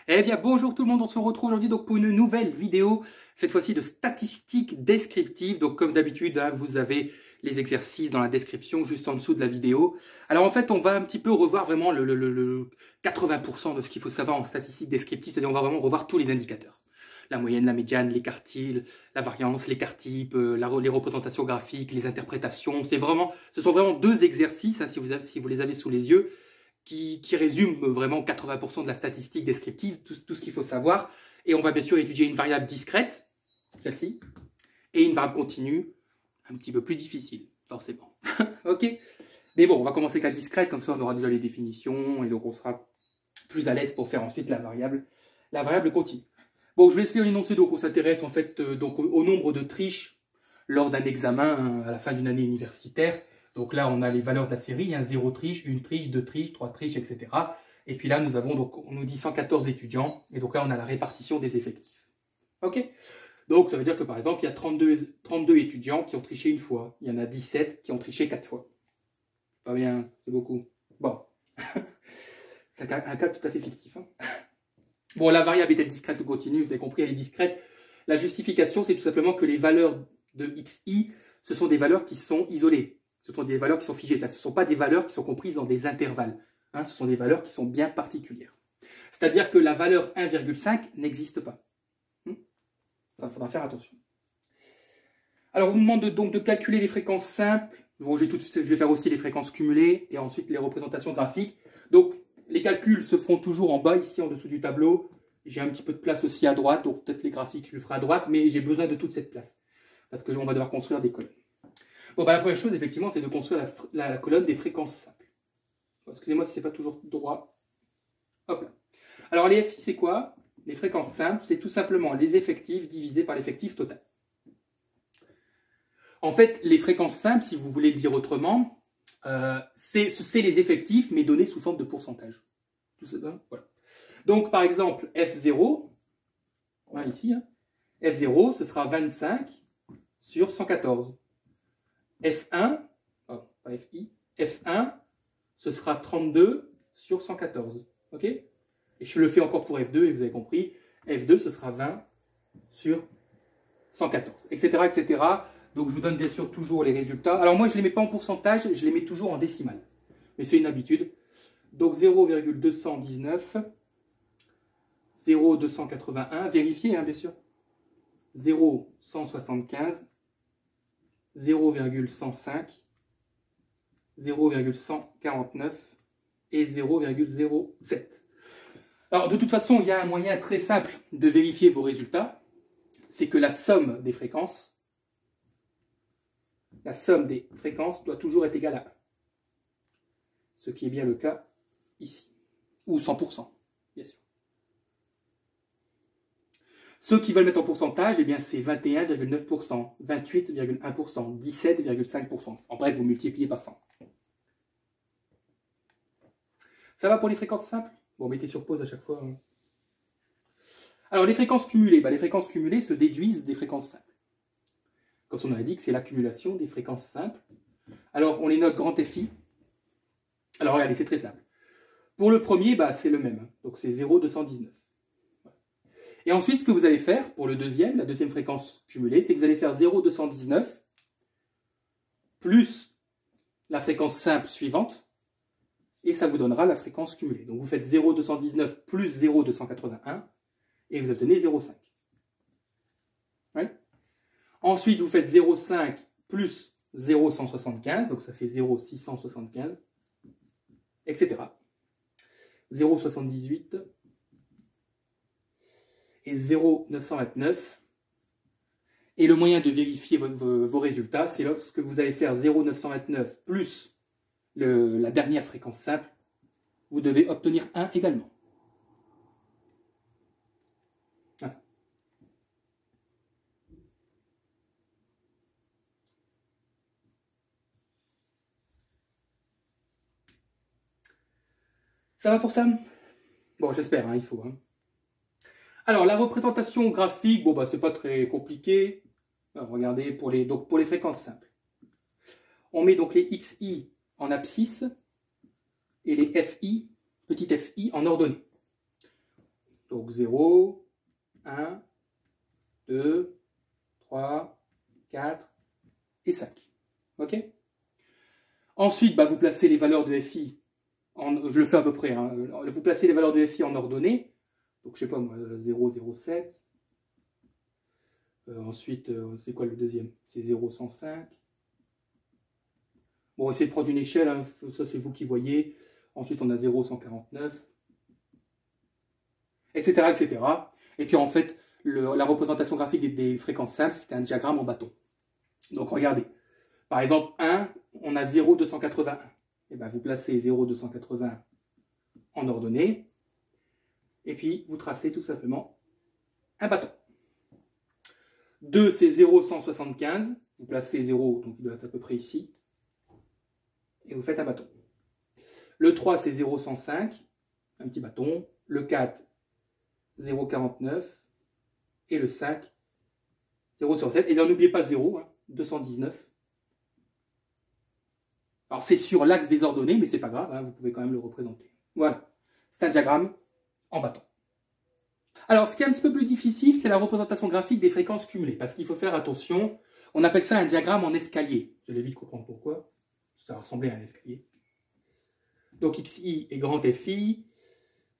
Eh bien, bonjour tout le monde, on se retrouve aujourd'hui donc pour une nouvelle vidéo, cette fois-ci de statistiques descriptives. Donc comme d'habitude, vous avez les exercices dans la description, juste en dessous de la vidéo. Alors en fait, on va un petit peu revoir vraiment le 80% de ce qu'il faut savoir en statistiques descriptives, c'est-à-dire on va vraiment revoir tous les indicateurs. La moyenne, la médiane, les quartiles, la variance, les quarts-types, les représentations graphiques, les interprétations. Ce sont vraiment deux exercices, si vous les avez sous les yeux, qui résume vraiment 80% de la statistique descriptive, tout ce qu'il faut savoir. Et on va bien sûr étudier une variable discrète, celle-ci, et une variable continue, un petit peu plus difficile, forcément. Ok. Mais bon, on va commencer avec la discrète, comme ça on aura déjà les définitions, et donc on sera plus à l'aise pour faire ensuite la variable continue. Bon, je vais laisser l'énoncé, donc on s'intéresse en fait donc au nombre de triches lors d'un examen à la fin d'une année universitaire. Donc là, on a les valeurs de la série, 0 triche, 1 triche, 2 triches, 3 triches, etc. Et puis là, nous avons, donc, on nous dit 114 étudiants, et donc là, on a la répartition des effectifs. Ok. Donc ça veut dire que par exemple, il y a 32 étudiants qui ont triché une fois, il y en a 17 qui ont triché 4 fois. Pas bien, c'est beaucoup. Bon, c'est un cas tout à fait fictif. Hein. Bon, la variable est-elle discrète ou continue? Vous avez compris, elle est discrète. La justification, c'est tout simplement que les valeurs de xi, ce sont des valeurs qui sont isolées. Ce sont des valeurs qui sont figées. Ce ne sont pas des valeurs qui sont comprises dans des intervalles. Hein, ce sont des valeurs qui sont bien particulières. C'est-à-dire que la valeur 1,5 n'existe pas. Ça, il faudra faire attention. Alors, on vous demande donc de calculer les fréquences simples. Bon, je vais faire aussi les fréquences cumulées et ensuite les représentations graphiques. Donc, les calculs se feront toujours en bas, ici, en dessous du tableau. J'ai un petit peu de place aussi à droite, donc peut-être les graphiques, je le ferai à droite, mais j'ai besoin de toute cette place. Parce que on va devoir construire des colonnes. Bon, bah, la première chose, effectivement, c'est de construire la colonne des fréquences simples. Excusez-moi si ce n'est pas toujours droit. Hop là. Alors, les FI, c'est quoi? Les fréquences simples, c'est tout simplement les effectifs divisés par l'effectif total. En fait, les fréquences simples, si vous voulez le dire autrement, c'est les effectifs, mais donnés sous forme de pourcentage. Tout ça, voilà. Donc, par exemple, F0, voilà, ici, hein, F0, ce sera 25 sur 114. F1, oh, pas FI, F1, ce sera 32 sur 114. Ok? Et je le fais encore pour F2, et vous avez compris, F2, ce sera 20 sur 114, etc., etc. Donc, je vous donne bien sûr toujours les résultats. Alors, moi, je ne les mets pas en pourcentage, je les mets toujours en décimale. Mais c'est une habitude. Donc, 0,219, 0,281, vérifiez, hein, bien sûr. 0,175, 0,105, 0,149 et 0,07. Alors, de toute façon, il y a un moyen très simple de vérifier vos résultats. C'est que la somme des fréquences doit toujours être égale à 1. Ce qui est bien le cas ici. Ou 100%, bien sûr. Ceux qui veulent mettre en pourcentage, eh bien c'est 21,9%, 28,1%, 17,5%. En bref, vous multipliez par 100. Ça va pour les fréquences simples? Bon, mettez sur pause à chaque fois. Hein. Alors, les fréquences cumulées. Les fréquences cumulées se déduisent des fréquences simples. Comme on a dit que c'est l'accumulation des fréquences simples. Alors, on les note grand FI. Alors, regardez, c'est très simple. Pour le premier, c'est le même. Hein. Donc, c'est 0,219. Et ensuite, ce que vous allez faire pour la deuxième fréquence cumulée, c'est que vous allez faire 0,219 plus la fréquence simple suivante, et ça vous donnera la fréquence cumulée. Donc vous faites 0,219 plus 0,281, et vous obtenez 0,5. Ouais. Ensuite, vous faites 0,5 plus 0,175, donc ça fait 0,675, etc. 0,78 et 0,929. Et le moyen de vérifier vos résultats, c'est lorsque vous allez faire 0,929 plus la dernière fréquence simple, vous devez obtenir 1 également. Voilà. Ça va pour ça? Bon, j'espère, hein, il faut. Hein. Alors, la représentation graphique, bon, c'est pas très compliqué. Alors, regardez, pour les fréquences simples. On met donc les XI en abscisse et les FI, petit fi, en ordonnée. Donc 0, 1, 2, 3, 4 et 5. OK? Ensuite, bah, vous placez les valeurs de FI, je le fais à peu près, hein, vous placez les valeurs de FI en ordonnée. Donc, je sais pas moi, 0, 0, 7. Ensuite, c'est quoi le deuxième? C'est 0, 105. Bon, essayez de prendre une échelle, hein, ça c'est vous qui voyez. Ensuite, on a 0, 149, etc., etc. Et puis en fait, la représentation graphique des fréquences simples, c'est un diagramme en bâton. Donc regardez, par exemple, 1, on a 0, 281. Et bien, vous placez 0, 280 en ordonnée, et puis vous tracez tout simplement un bâton. 2, c'est 0, 175. Vous placez 0, donc il doit être à peu près ici, et vous faites un bâton. Le 3, c'est 0, 105, un petit bâton. Le 4, 0, 49. Et le 5, 0 sur 7. Et n'oubliez pas 0, hein, 219. Alors c'est sur l'axe des ordonnées, mais c'est pas grave, hein, vous pouvez quand même le représenter. Voilà, c'est un diagramme en bâton. Alors ce qui est un petit peu plus difficile, c'est la représentation graphique des fréquences cumulées, parce qu'il faut faire attention, on appelle ça un diagramme en escalier. Vous allez vite comprendre pourquoi, ça va ressembler à un escalier. Donc XI est grand FI,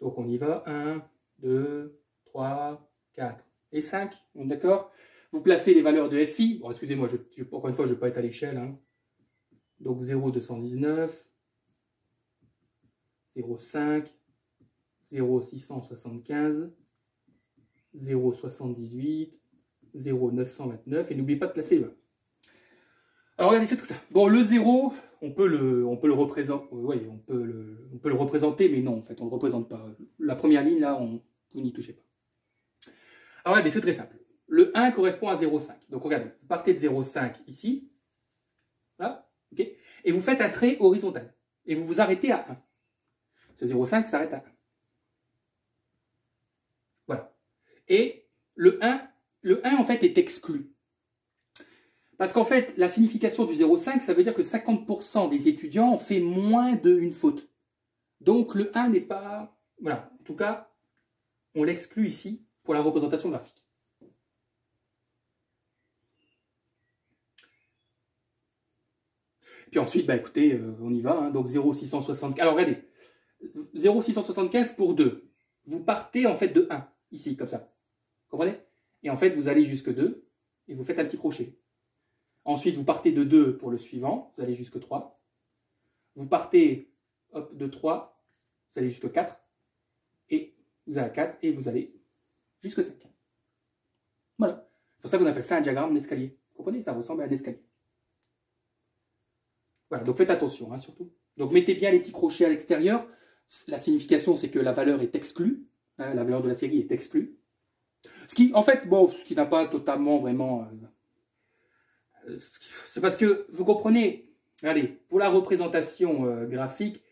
donc on y va, 1, 2, 3, 4 et 5, d'accord? Vous placez les valeurs de FI, bon excusez-moi, encore une fois je ne vais pas être à l'échelle, hein. Donc 0, 219, 0, 5, 0, 675, 0, 78, 0, 929, et n'oubliez pas de placer le 1. Alors regardez, c'est tout ça. Bon, le 0, on peut le représenter, oui, on peut le représenter, mais non, en fait, on ne le représente pas. La première ligne, là, vous n'y touchez pas. Alors regardez, c'est très simple. Le 1 correspond à 0,5. Donc regardez, vous partez de 0,5 ici, là, ok, et vous faites un trait horizontal. Et vous vous arrêtez à 1. Ce 0,5 s'arrête à 1. Voilà. Et le 1 en fait est exclu. Parce qu'en fait, la signification du 0,5, ça veut dire que 50% des étudiants ont fait moins d'une faute. Donc le 1 n'est pas... Voilà, en tout cas, on l'exclut ici pour la représentation graphique. Puis ensuite, bah écoutez, on y va, hein, donc 0,675. Alors regardez, 0,675 pour 2. Vous partez en fait de 1, ici, comme ça. Vous comprenez? Et en fait, vous allez jusque 2, et vous faites un petit crochet. Ensuite, vous partez de 2 pour le suivant, vous allez jusque 3. Vous partez hop, de 3, vous allez jusque 4, et vous allez à 4, et vous allez jusque 5. Voilà. C'est pour ça qu'on appelle ça un diagramme d'escalier. Vous comprenez? Ça ressemble à un escalier. Voilà, donc faites attention, hein, surtout. Donc mettez bien les petits crochets à l'extérieur. La signification, c'est que la valeur est exclue. Hein, la valeur de la série est exclue. Ce qui, en fait, bon, ce qui n'a pas totalement vraiment... c'est parce que, vous comprenez, regardez, pour la représentation graphique,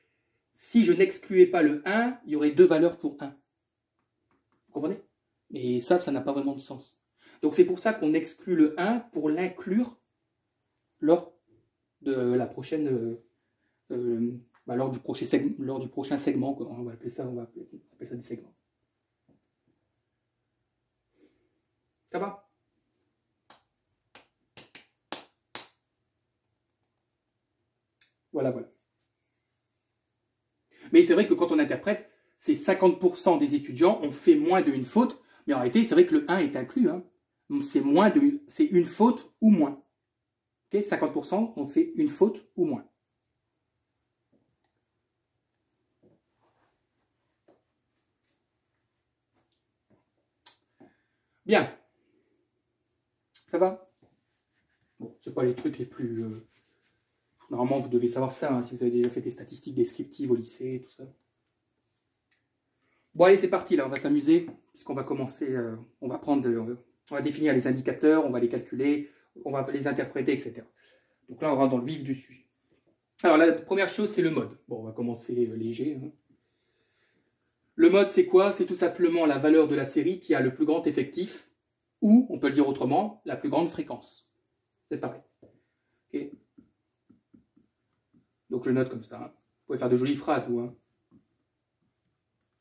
si je n'excluais pas le 1, il y aurait 2 valeurs pour 1. Vous comprenez? Et ça n'a pas vraiment de sens. Donc c'est pour ça qu'on exclut le 1 pour l'inclure lors de la prochaine... lors du prochain segment, quoi. On va appeler ça des segments. Ça va? Voilà, voilà. Mais c'est vrai que quand on interprète, c'est 50% des étudiants ont fait moins d'une faute, mais en réalité, c'est vrai que le 1 est inclus. Hein. C'est une faute ou moins. Okay, 50% ont fait une faute ou moins. Bien. Ça va? Bon, c'est pas les trucs les plus... Normalement, vous devez savoir ça, hein, si vous avez déjà fait des statistiques descriptives au lycée, tout ça. Bon, allez, c'est parti, là, on va s'amuser, puisqu'on va commencer, on va définir les indicateurs, on va les calculer, on va les interpréter, etc. Donc là, on rentre dans le vif du sujet. Alors, la première chose, c'est le mode. Bon, on va commencer léger. Hein. Le mode, c'est quoi? C'est tout simplement la valeur de la série qui a le plus grand effectif, ou, on peut le dire autrement, la plus grande fréquence. C'est pareil. Okay. Donc, je note comme ça. Hein. Vous pouvez faire de jolies phrases, vous. Hein.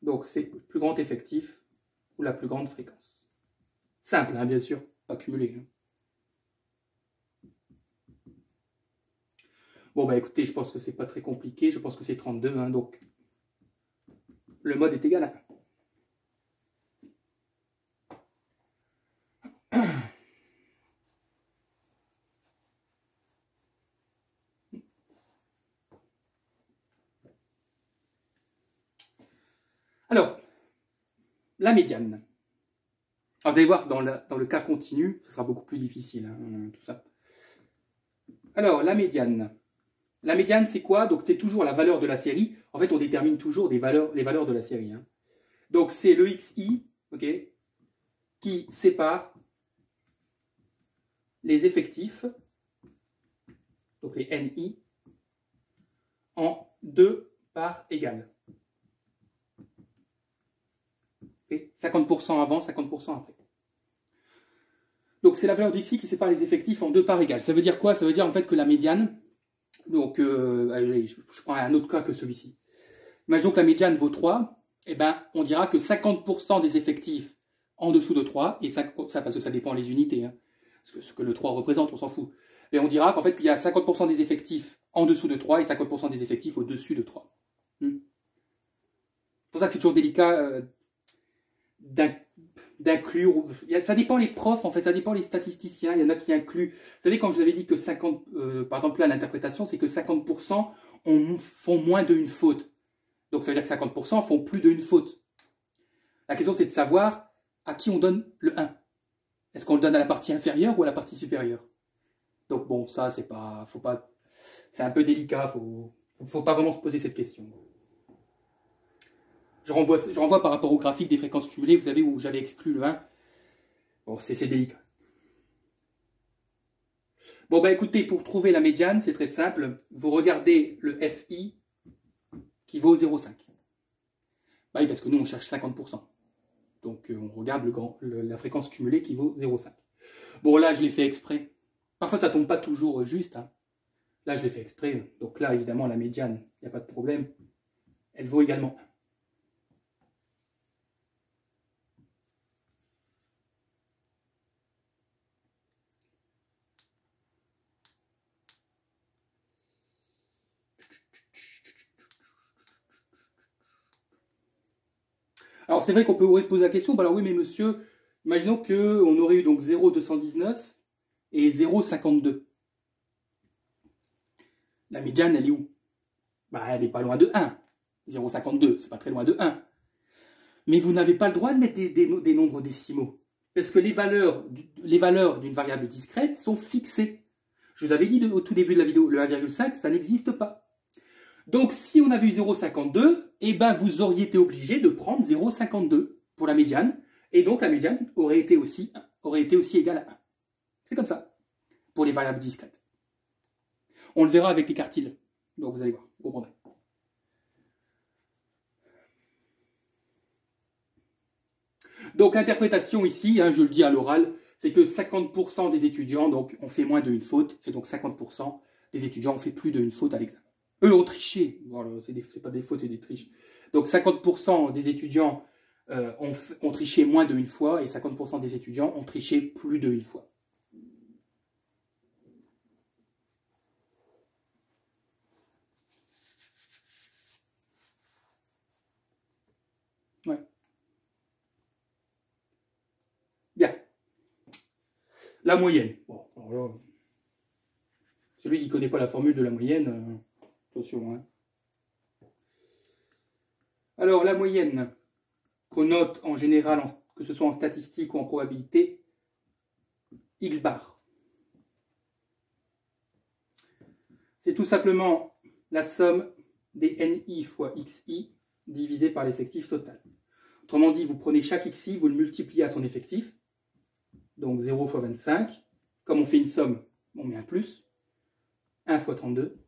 Donc, c'est le plus grand effectif ou la plus grande fréquence. Simple, hein, bien sûr, pas cumulé. Hein. Bon, bah écoutez, je pense que c'est pas très compliqué. Je pense que c'est 32, hein, donc le mode est égal à 1. Alors, la médiane. Alors, vous allez voir, dans le cas continu, ce sera beaucoup plus difficile, hein, tout ça. Alors, la médiane. La médiane, c'est quoi? Donc, c'est toujours la valeur de la série. En fait, on détermine toujours les valeurs de la série. Hein. Donc, c'est le XI, ok, qui sépare les effectifs, donc les NI, en 2 parts égales. Okay, 50% avant, 50% après. Donc, c'est la valeur d'XI qui sépare les effectifs en 2 parts égales. Ça veut dire quoi? Ça veut dire en fait que la médiane, donc, allez, je prends un autre cas que celui-ci. Imaginons que la médiane vaut 3, et ben, on dira que 50% des effectifs en dessous de 3, et ça parce que ça dépend les unités, hein, ce que le 3 représente, on s'en fout. Mais on dira qu'en fait, qu'il y a 50% des effectifs en dessous de 3 et 50% des effectifs au-dessus de 3. C'est pour ça que c'est toujours délicat d'inclure. Ça dépend les profs, en fait, ça dépend les statisticiens. Il y en a qui incluent. Vous savez, quand je vous avais dit que 50, par exemple, là, l'interprétation, c'est que 50% font moins d'une faute. Donc, ça veut dire que 50% font plus d'une faute. La question, c'est de savoir à qui on donne le 1. Est-ce qu'on le donne à la partie inférieure ou à la partie supérieure? Donc, bon, ça, c'est pas. Faut pas. C'est un peu délicat. Faut pas vraiment se poser cette question. Je renvoie par rapport au graphique des fréquences cumulées, vous savez, où j'avais exclu le 1. Bon, c'est délicat. Bon, bah écoutez, pour trouver la médiane, c'est très simple. Vous regardez le FI qui vaut 0,5. Bah oui, parce que nous, on cherche 50%. Donc, on regarde la fréquence cumulée qui vaut 0,5. Bon, là, je l'ai fait exprès. Parfois, ça ne tombe pas toujours juste. Hein. Là, je l'ai fait exprès. Donc là, évidemment, la médiane, il n'y a pas de problème. Elle vaut également 1. Alors, c'est vrai qu'on peut poser la question, bah alors oui, mais monsieur, imaginons qu'on aurait eu donc 0,219 et 0,52. La médiane, elle est où? Bah, elle n'est pas loin de 1. 0,52, c'est pas très loin de 1. Mais vous n'avez pas le droit de mettre des nombres décimaux. Parce que les valeurs d'une variable discrète sont fixées. Je vous avais dit au tout début de la vidéo, le 1,5, ça n'existe pas. Donc, si on avait eu 0,52, eh ben, vous auriez été obligé de prendre 0,52 pour la médiane. Et donc, la médiane aurait été aussi égale à 1. C'est comme ça, pour les variables discrètes. On le verra avec les quartiles. Donc, vous allez voir, vous comprendrez. Donc, l'interprétation ici, hein, je le dis à l'oral, c'est que 50% des étudiants donc, ont fait moins d'une faute, et donc 50% des étudiants ont fait plus d'une faute à l'examen. Eux ont triché. Voilà, c'est pas des fautes, c'est des triches. Donc 50% des étudiants ont triché moins d'une fois et 50% des étudiants ont triché plus d'une fois. Ouais. Bien. La moyenne. Bon, alors là, celui qui ne connaît pas la formule de la moyenne, attention. Hein. Alors, la moyenne qu'on note en général, que ce soit en statistique ou en probabilité, X bar. C'est tout simplement la somme des NI fois XI divisé par l'effectif total. Autrement dit, vous prenez chaque XI, vous le multipliez à son effectif, donc 0 fois 25. Comme on fait une somme, on met un plus. 1 fois 32,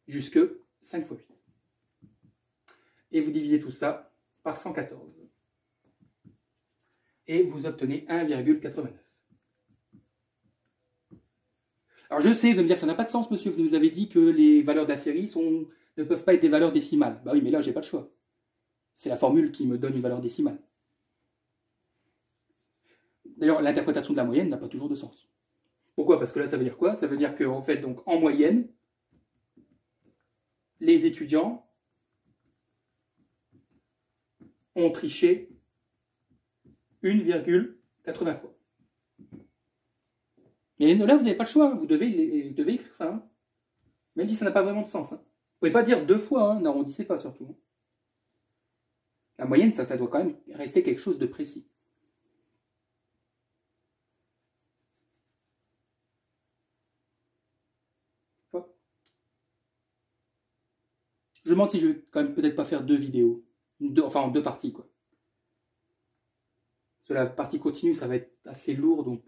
jusque 5 fois 8. Et vous divisez tout ça par 114. Et vous obtenez 1,89. Alors je sais, vous allez me dire, ça n'a pas de sens, monsieur, vous nous avez dit que les valeurs de la série ne peuvent pas être des valeurs décimales. Bah oui, mais là, j'ai pas le choix. C'est la formule qui me donne une valeur décimale. D'ailleurs, l'interprétation de la moyenne n'a pas toujours de sens. Pourquoi? Parce que là, ça veut dire quoi? Ça veut dire qu'en fait, donc, en moyenne, les étudiants ont triché 1,80 fois. Mais là, vous n'avez pas le choix, vous devez écrire ça. Hein. Même si ça n'a pas vraiment de sens. Hein. Vous ne pouvez pas dire 2 fois, hein, n'arrondissez pas surtout. La moyenne, ça doit quand même rester quelque chose de précis. Je me demande si je vais quand même peut-être pas faire 2 vidéos. Enfin, en 2 parties, quoi. Parce que la partie continue, ça va être assez lourd, donc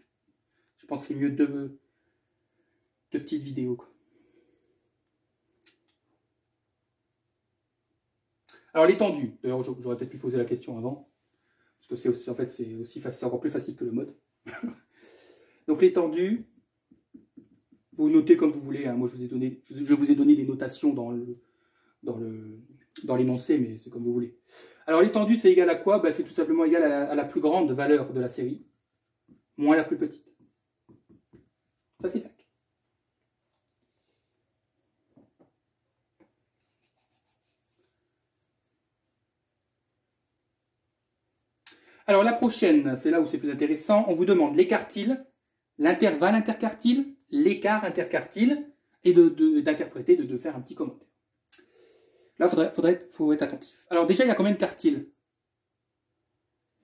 je pense que c'est mieux 2 petites vidéos, quoi. Alors, l'étendue. D'ailleurs, j'aurais peut-être pu poser la question avant. Parce que c'est aussi, en fait, c'est encore plus facile que le mode. Donc, l'étendue, vous notez comme vous voulez. Hein. Moi, je vous ai donné des notations dans l'énoncé, mais c'est comme vous voulez. Alors l'étendue, c'est égal à quoi? Ben, c'est tout simplement égal à la plus grande valeur de la série, moins la plus petite. Ça fait 5. Alors la prochaine, c'est là où c'est plus intéressant, on vous demande l'écartile, l'intervalle intercartile, l'écart intercartile, et d'interpréter, de faire un petit commentaire. Là, faut être attentif. Alors déjà, il y a combien de quartiles?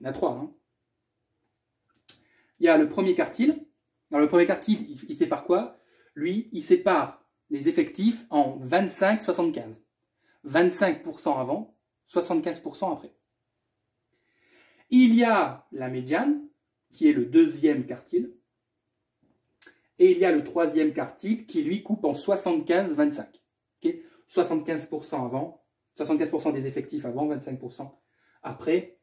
Il y en a 3. Hein. Il y a le premier quartile. Alors le premier quartile, il sépare quoi? Lui, il sépare les effectifs en 25-75. 25% avant, 75% après. Il y a la médiane, qui est le deuxième quartile. Et il y a le troisième quartile qui, lui, coupe en 75-25. Okay, 75% avant, 75% des effectifs avant, 25% après.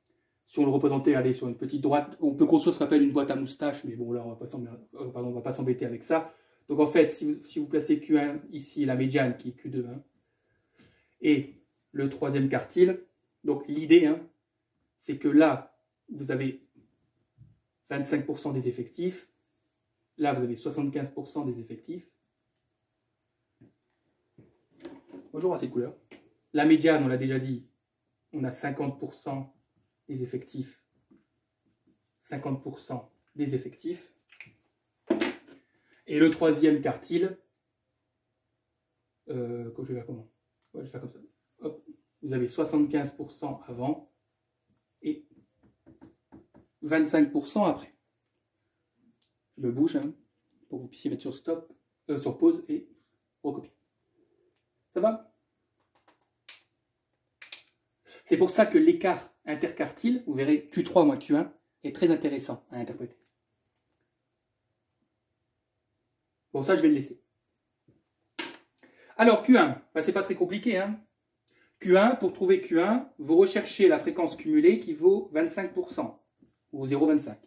Si on le représentait, allez, sur une petite droite, on peut construire ce qu'on appelle une boîte à moustache, mais bon, là, on ne va pas s'embêter avec ça. Donc, en fait, si vous placez Q1 ici, la médiane qui est Q2, hein, et le troisième quartile, donc l'idée, hein, c'est que là, vous avez 25% des effectifs, là, vous avez 75% des effectifs. Bonjour à ces couleurs. La médiane, on l'a déjà dit, on a 50% des effectifs, 50% des effectifs. Et le troisième quartile, je vais faire comment? Ouais, je vais faire comme ça. Hop, vous avez 75% avant et 25% après. Je me bouge hein, pour que vous puissiez mettre sur stop, sur pause et recopier. Ça va? C'est pour ça que l'écart interquartile, vous verrez Q3 moins Q1, est très intéressant à interpréter. Bon, ça, je vais le laisser. Alors, Q1, ben, c'est pas très compliqué. Hein. Q1, pour trouver Q1, vous recherchez la fréquence cumulée qui vaut 25%, ou 0,25.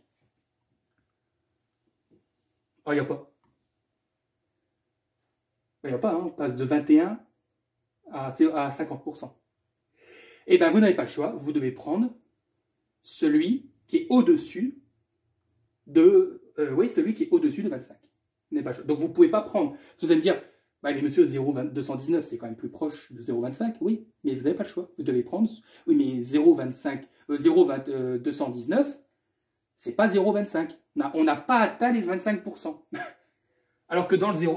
Ah, il n'y a pas. Il n'y a pas, hein. On passe de 21 à 50%. Eh bien, vous n'avez pas le choix, vous devez prendre celui qui est au-dessus de... celui qui est au-dessus de 25. Pas le choix. Donc, vous ne pouvez pas prendre... Vous allez me dire, bah, les monsieur 0,219, c'est quand même plus proche de 0,25. Oui, mais vous n'avez pas le choix. Vous devez prendre... Oui, mais 0,219, c'est pas 0,25. On n'a pas atteint les 25%. Alors que dans si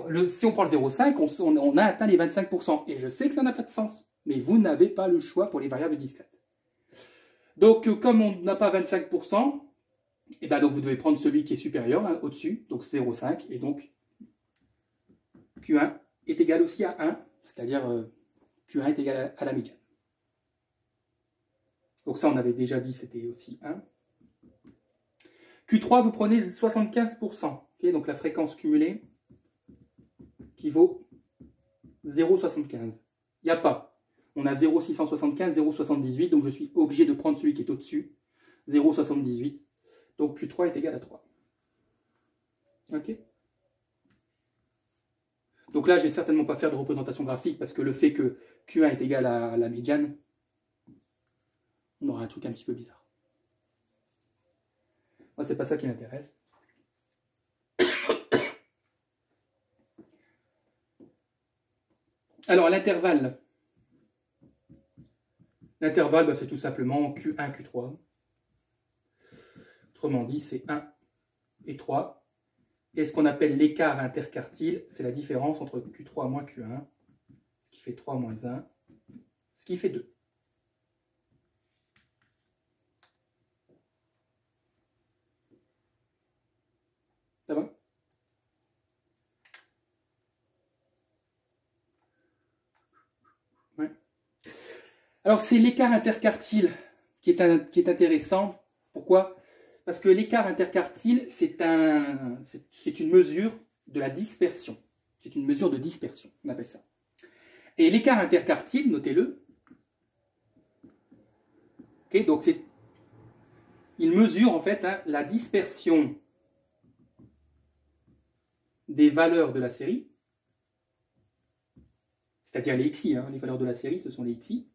on prend le 0,5, on a atteint les 25%. Et je sais que ça n'a pas de sens. Mais vous n'avez pas le choix pour les variables discrètes. Donc, comme on n'a pas 25%, et ben donc vous devez prendre celui qui est supérieur, hein, au-dessus, donc 0,5. Et donc, Q1 est égal aussi à 1, c'est-à-dire Q1 est égal à la médiane. Donc ça, on avait déjà dit, c'était aussi 1. Q3, vous prenez 75%. Okay, donc la fréquence cumulée qui vaut 0,75. Il n'y a pas. On a 0,675, 0,78, donc je suis obligé de prendre celui qui est au-dessus, 0,78. Donc Q3 est égal à 3. Ok? Donc là, je ne vais certainement pas faire de représentation graphique parce que le fait que Q1 est égal à la médiane, on aura un truc un petit peu bizarre. Moi, c'est pas ça qui m'intéresse. Alors, l'intervalle. L'intervalle, bah, c'est tout simplement Q1, Q3. Autrement dit, c'est 1 et 3. Et ce qu'on appelle l'écart interquartile, c'est la différence entre Q3 moins Q1, ce qui fait 3 moins 1, ce qui fait 2. Ça va? Ouais. Alors, c'est l'écart interquartile qui est intéressant. Pourquoi? Parce que l'écart interquartile, c'est une mesure de la dispersion. C'est une mesure de dispersion, on appelle ça. Et l'écart interquartile, notez-le, okay, donc il mesure en fait la dispersion des valeurs de la série, c'est-à-dire les xi, les valeurs de la série, ce sont les xi.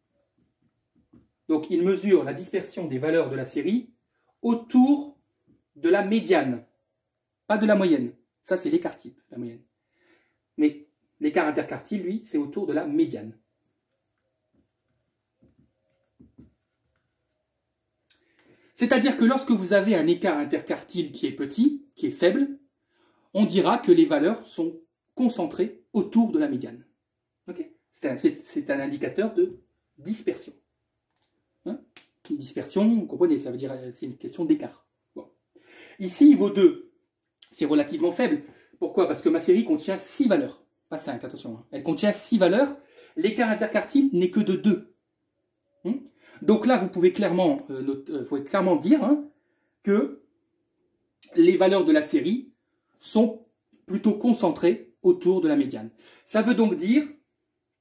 Donc il mesure la dispersion des valeurs de la série autour de la médiane, pas de la moyenne. Ça, c'est l'écart type, la moyenne. Mais l'écart interquartile, lui, c'est autour de la médiane. C'est-à-dire que lorsque vous avez un écart interquartile qui est petit, qui est faible, on dira que les valeurs sont concentrées autour de la médiane. Okay? C'est un indicateur de dispersion. Une dispersion, vous comprenez, ça veut dire c'est une question d'écart. Bon. Ici, il vaut 2. C'est relativement faible. Pourquoi? Parce que ma série contient 6 valeurs. Pas 5, attention. Elle contient 6 valeurs. L'écart interquartile n'est que de 2. Donc là, vous pouvez clairement dire que les valeurs de la série sont plutôt concentrées autour de la médiane. Ça veut donc dire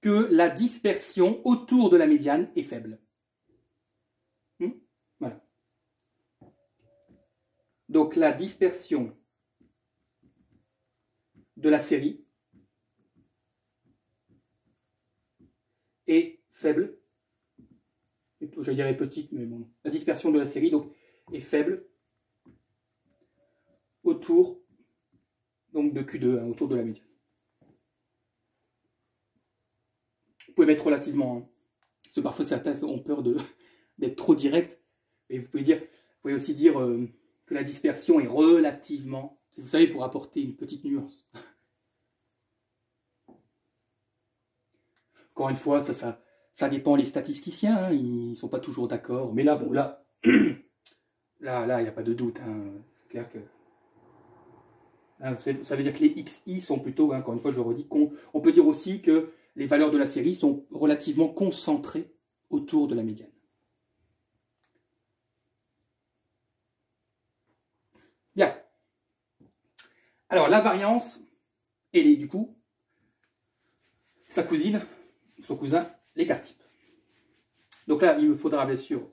que la dispersion autour de la médiane est faible. Voilà. Donc la dispersion de la série est faible. Je dirais petite, mais bon. La dispersion de la série donc, est faible autour donc, de Q2, autour de la médiane. Vous pouvez mettre relativement, parce que parfois certains ont peur d'être trop direct, mais vous pouvez aussi dire que la dispersion est relativement, vous savez, pour apporter une petite nuance. Encore une fois, ça dépend les statisticiens, ils ne sont pas toujours d'accord, mais là, bon, là, il n'y a pas de doute, c'est clair que ça veut dire que les xi sont plutôt, encore une fois, je redis, on peut dire aussi que les valeurs de la série sont relativement concentrées autour de la médiane. Bien. Alors, la variance, elle est du coup sa cousine, son cousin, l'écart type. Donc là, il me faudra bien sûr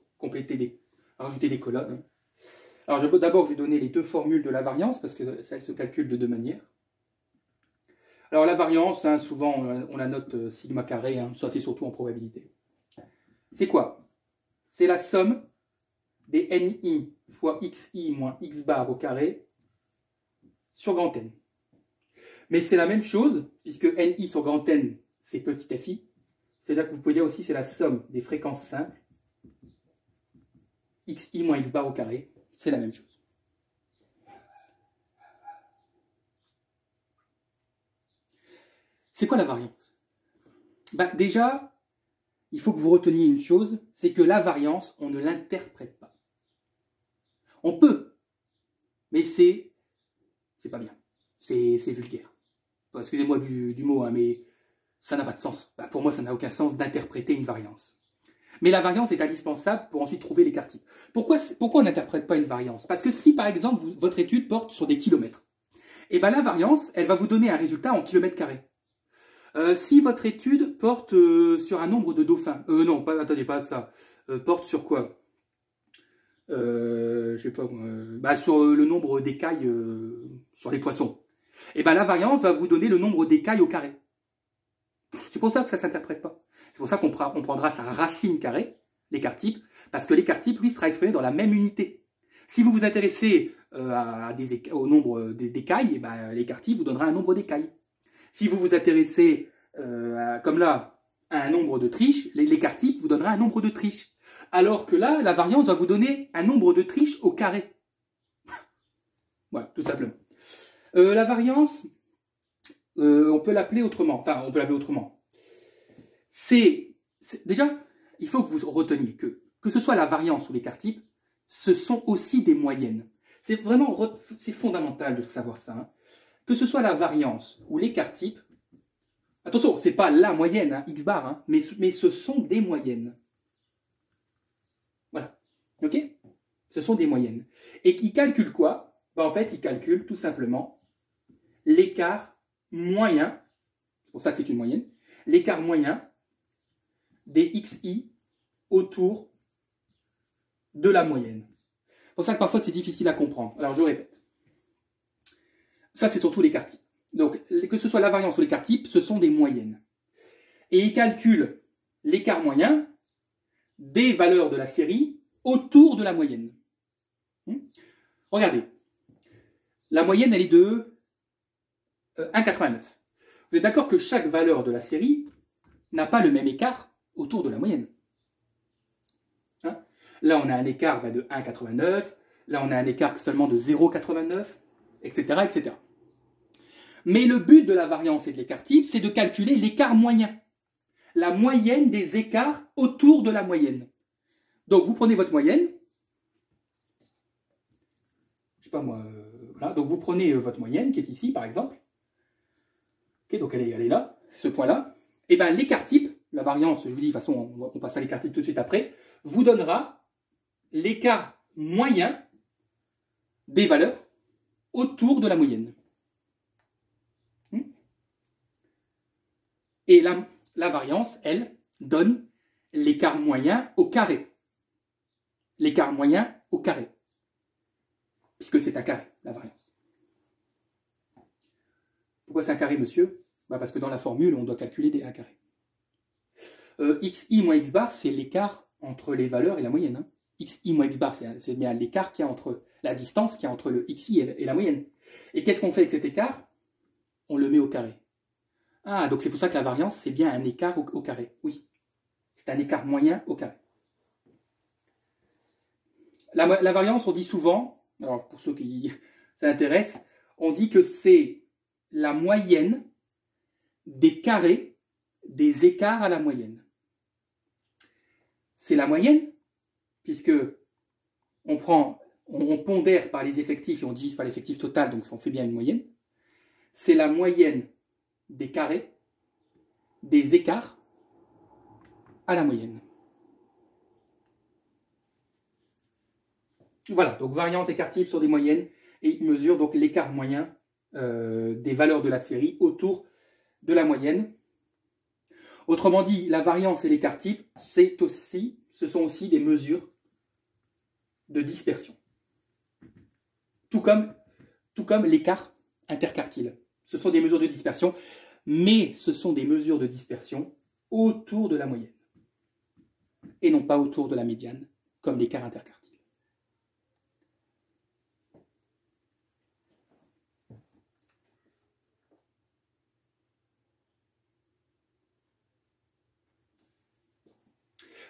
rajouter des colonnes. Alors d'abord, je vais donner les deux formules de la variance, parce que ça, elle se calcule de deux manières. Alors la variance, souvent on la note sigma carré, ça c'est surtout en probabilité. C'est quoi? C'est la somme des ni fois xi moins x bar au carré sur grand N. Mais c'est la même chose, puisque ni sur grand N, c'est petit fi. C'est-à-dire que vous pouvez dire aussi c'est la somme des fréquences simples, xi moins x bar au carré, c'est la même chose. C'est quoi la variance? Déjà, il faut que vous reteniez une chose, c'est que la variance, on ne l'interprète pas. On peut, mais c'est pas bien. C'est vulgaire. Excusez-moi du mot, mais ça n'a pas de sens. Pour moi, ça n'a aucun sens d'interpréter une variance. Mais la variance est indispensable pour ensuite trouver l'écart type. Pourquoi on n'interprète pas une variance? Parce que si, par exemple, votre étude porte sur des kilomètres, et la variance, elle va vous donner un résultat en kilomètres carrés. Si votre étude porte sur un nombre de dauphins, non, attendez, pas ça, porte sur quoi? Je sais pas, sur le nombre d'écailles sur les poissons. Et la variance va vous donner le nombre d'écailles au carré. C'est pour ça que ça ne s'interprète pas. C'est pour ça qu'on prendra sa racine carrée, l'écart type, parce que l'écart type, lui, sera exprimé dans la même unité. Si vous vous intéressez au nombre d'écailles, eh ben, l'écart type vous donnera un nombre d'écailles. Si vous vous intéressez, comme là, à un nombre de triches, l'écart type vous donnera un nombre de triches. Alors que là, la variance va vous donner un nombre de triches au carré. Voilà, tout simplement. La variance, on peut l'appeler autrement. Enfin, on peut l'appeler autrement. Déjà, il faut que vous reteniez que ce soit la variance ou l'écart type, ce sont aussi des moyennes. C'est vraiment, c'est fondamental de savoir ça. Hein. Que ce soit la variance ou l'écart type, attention, c'est pas la moyenne, hein, x bar, hein, mais ce sont des moyennes. Voilà. Ok? Ce sont des moyennes. Et qui calculent quoi? Ben, en fait, ils calculent tout simplement l'écart moyen, c'est pour ça que c'est une moyenne, l'écart moyen des xi autour de la moyenne. C'est pour ça que parfois c'est difficile à comprendre. Alors je répète. Ça c'est surtout l'écart type. Donc que ce soit la variance ou l'écart type, ce sont des moyennes. Et ils calculent l'écart moyen des valeurs de la série autour de la moyenne. Regardez. La moyenne elle est de 1,89. Vous êtes d'accord que chaque valeur de la série n'a pas le même écart autour de la moyenne. Hein? Là, on a un écart de 1,89. Là, on a un écart seulement de 0,89, etc., etc. Mais le but de la variance et de l'écart type, c'est de calculer l'écart moyen. La moyenne des écarts autour de la moyenne. Donc, vous prenez votre moyenne. Je sais pas moi. Voilà. Donc, vous prenez votre moyenne, qui est ici, par exemple. Okay, donc, elle est là, ce point-là. Et bien, l'écart type, la variance, je vous dis, de toute façon, on passe à l'écart type tout de suite après, vous donnera l'écart moyen des valeurs autour de la moyenne. Et la variance, elle, donne l'écart moyen au carré. L'écart moyen au carré. Puisque c'est un carré, la variance. Pourquoi c'est un carré, monsieur? Bah parce que dans la formule, on doit calculer des 1 carré. Xi moins x bar, c'est l'écart entre les valeurs et la moyenne. Hein. Xi moins x bar, c'est bien l'écart qu'il y a entre la distance qu'il y a entre le xi et la moyenne. Et qu'est-ce qu'on fait avec cet écart? On le met au carré. Ah, donc c'est pour ça que la variance, c'est bien un écart au carré. Oui, c'est un écart moyen au carré. La variance, on dit souvent, alors pour ceux qui s'intéressent, on dit que c'est la moyenne des carrés des écarts à la moyenne. C'est la moyenne, puisque on pondère par les effectifs et on divise par l'effectif total, donc ça en fait bien une moyenne. C'est la moyenne des carrés des écarts à la moyenne. Voilà, donc variance écart type sur des moyennes, et il mesure donc l'écart moyen des valeurs de la série autour de la moyenne. Autrement dit, la variance et l'écart type, ce sont aussi des mesures de dispersion. Tout comme l'écart interquartile. Ce sont des mesures de dispersion, mais ce sont des mesures de dispersion autour de la moyenne. Et non pas autour de la médiane, comme l'écart interquartile.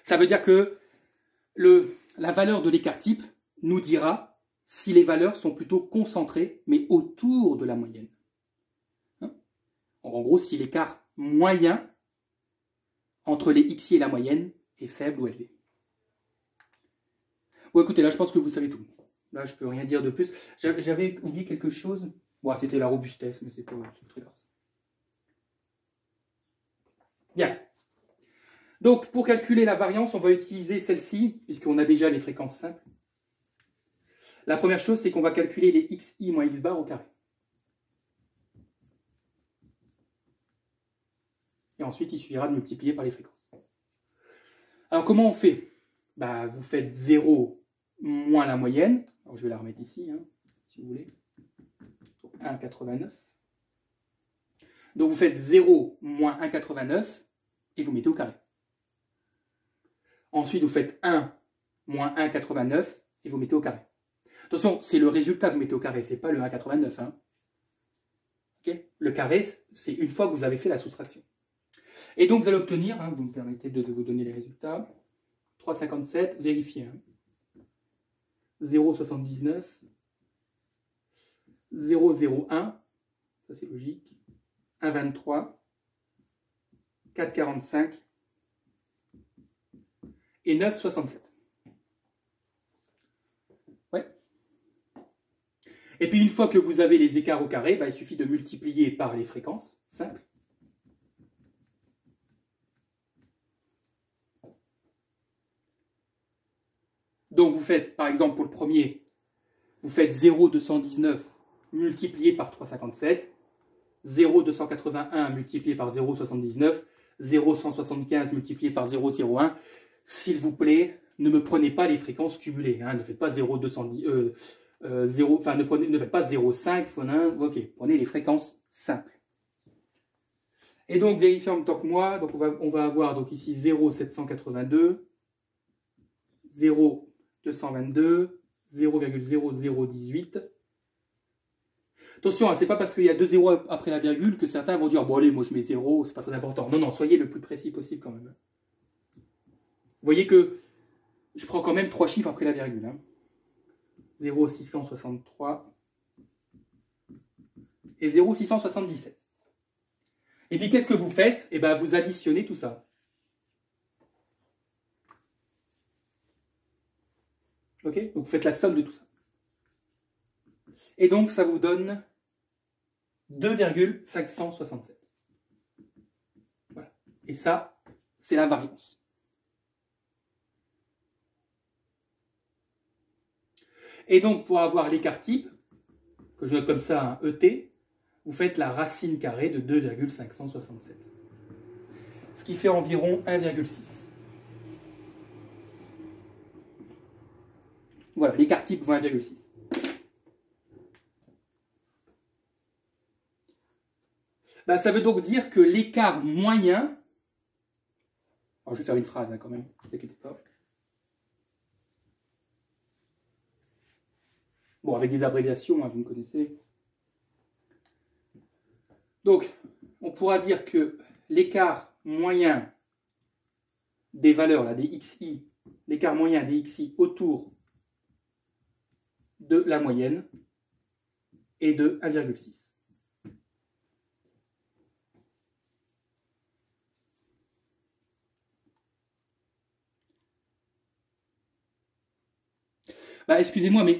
Ça veut dire que la valeur de l'écart type nous dira si les valeurs sont plutôt concentrées, mais autour de la moyenne. Hein? En gros, si l'écart moyen entre les xi et la moyenne est faible ou élevé. Bon, écoutez, là, je pense que vous savez tout. Là, je ne peux rien dire de plus. J'avais oublié quelque chose. Bon, c'était la robustesse, mais c'est pas très grave. Bien. Donc, pour calculer la variance, on va utiliser celle-ci, puisqu'on a déjà les fréquences simples. La première chose, c'est qu'on va calculer les xi moins x bar au carré. Et ensuite, il suffira de multiplier par les fréquences. Alors, comment on fait? Bah, vous faites 0 moins la moyenne. Alors, je vais la remettre ici, hein, si vous voulez. 1,89. Donc, vous faites 0 moins 1,89 et vous mettez au carré. Ensuite, vous faites 1 moins 1,89 et vous mettez au carré. Attention, c'est le résultat que vous mettez au carré, ce n'est pas le 1,89. Hein. Okay, le carré, c'est une fois que vous avez fait la soustraction. Et donc, vous allez obtenir, hein, vous me permettez de vous donner les résultats, 3,57, vérifiez. Hein. 0,79, 0,01, ça c'est logique, 1,23, 4,45 et 9,67. Ouais. Et puis une fois que vous avez les écarts au carré, bah, il suffit de multiplier par les fréquences, simple. Donc vous faites, par exemple pour le premier, vous faites 0,219 multiplié par 3,57, 0,281 multiplié par 0,79, 0,175 multiplié par 0,01. S'il vous plaît, ne me prenez pas les fréquences cumulées. Hein, ne faites pas 0,210, ne faites pas 0,5. Ok, prenez les fréquences simples. Et donc, vérifiez en même temps que moi. Donc, on va avoir donc ici 0,782, 0,222, 0,0018. Attention, hein, c'est pas parce qu'il y a 2 zéros après la virgule que certains vont dire bon allez, moi je mets 0, c'est pas très important. Non, non, soyez le plus précis possible quand même. Vous voyez que je prends quand même 3 chiffres après la virgule. Hein. 0,663 et 0,677. Et puis qu'est-ce que vous faites? Eh bien, vous additionnez tout ça. Ok? Donc vous faites la somme de tout ça. Et donc ça vous donne 2,567. Voilà. Et ça, c'est la variance. Et donc pour avoir l'écart type, que je note comme ça un ET, vous faites la racine carrée de 2,567. Ce qui fait environ 1,6. Voilà, l'écart type vaut 1,6. Ben, ça veut donc dire que l'écart moyen... Alors, je vais faire une phrase hein, quand même, ne vous inquiétez pas. Bon, avec des abréviations, hein, vous me connaissez. Donc, on pourra dire que l'écart moyen des valeurs, là, des xi, l'écart moyen des xi autour de la moyenne est de 1,6. Bah, excusez-moi, mais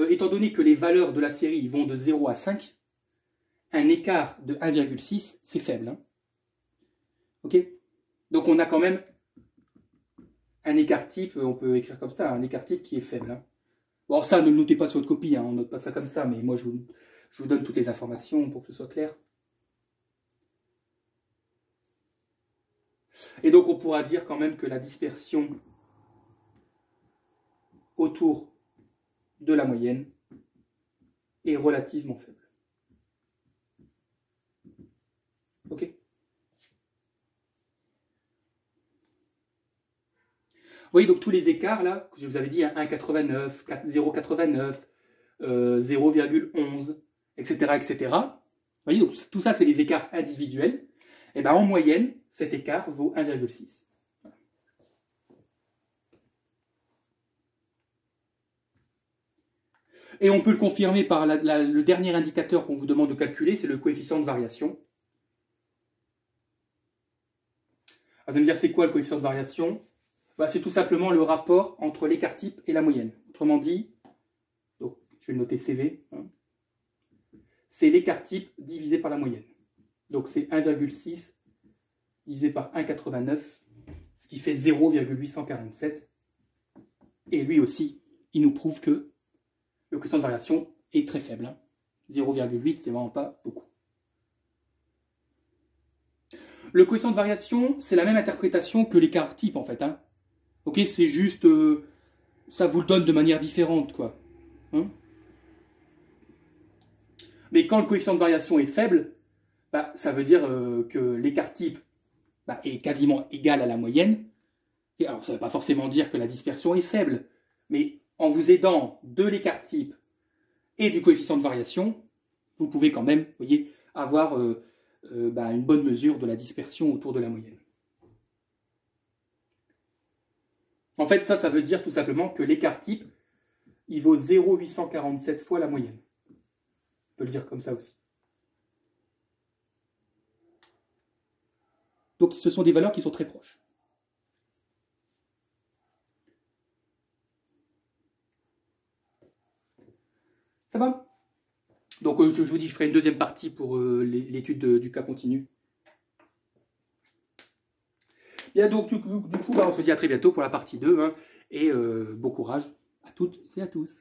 étant donné que les valeurs de la série vont de 0 à 5, un écart de 1,6, c'est faible. Hein. Ok? Donc on a quand même un écart type, on peut écrire comme ça, un écart type qui est faible. Hein. Bon, ça, ne le notez pas sur votre copie, hein, on ne note pas ça comme ça, mais moi je vous donne toutes les informations pour que ce soit clair. Et donc on pourra dire quand même que la dispersion autour de la moyenne est relativement faible. Ok? Vous voyez donc tous les écarts là, que je vous avais dit, 1,89, 0,89, 0,11, etc., etc. Vous voyez, donc tout ça c'est les écarts individuels. Et bien en moyenne, cet écart vaut 1,6. Et on peut le confirmer par le dernier indicateur qu'on vous demande de calculer, c'est le coefficient de variation. Vous allez me dire, c'est quoi le coefficient de variation? Bah, c'est tout simplement le rapport entre l'écart type et la moyenne. Autrement dit, donc, je vais le noter CV, hein, c'est l'écart type divisé par la moyenne. Donc c'est 1,6 divisé par 1,89, ce qui fait 0,847. Et lui aussi, il nous prouve que le coefficient de variation est très faible. Hein. 0,8, c'est vraiment pas beaucoup. Le coefficient de variation, c'est la même interprétation que l'écart type en fait. Hein. Ok, c'est juste, ça vous le donne de manière différente, quoi. Hein. Mais quand le coefficient de variation est faible, bah, ça veut dire que l'écart type bah, est quasiment égal à la moyenne, Et alors, ça ne veut pas forcément dire que la dispersion est faible, mais en vous aidant de l'écart type et du coefficient de variation, vous pouvez quand même, vous voyez, avoir une bonne mesure de la dispersion autour de la moyenne. En fait, ça veut dire tout simplement que l'écart type, il vaut 0,847 fois la moyenne. On peut le dire comme ça aussi. Donc, ce sont des valeurs qui sont très proches. Ça va? Donc, je vous dis, je ferai une deuxième partie pour l'étude du cas continu. Bien, donc, du coup, on se dit à très bientôt pour la partie 2, hein, et bon courage à toutes et à tous.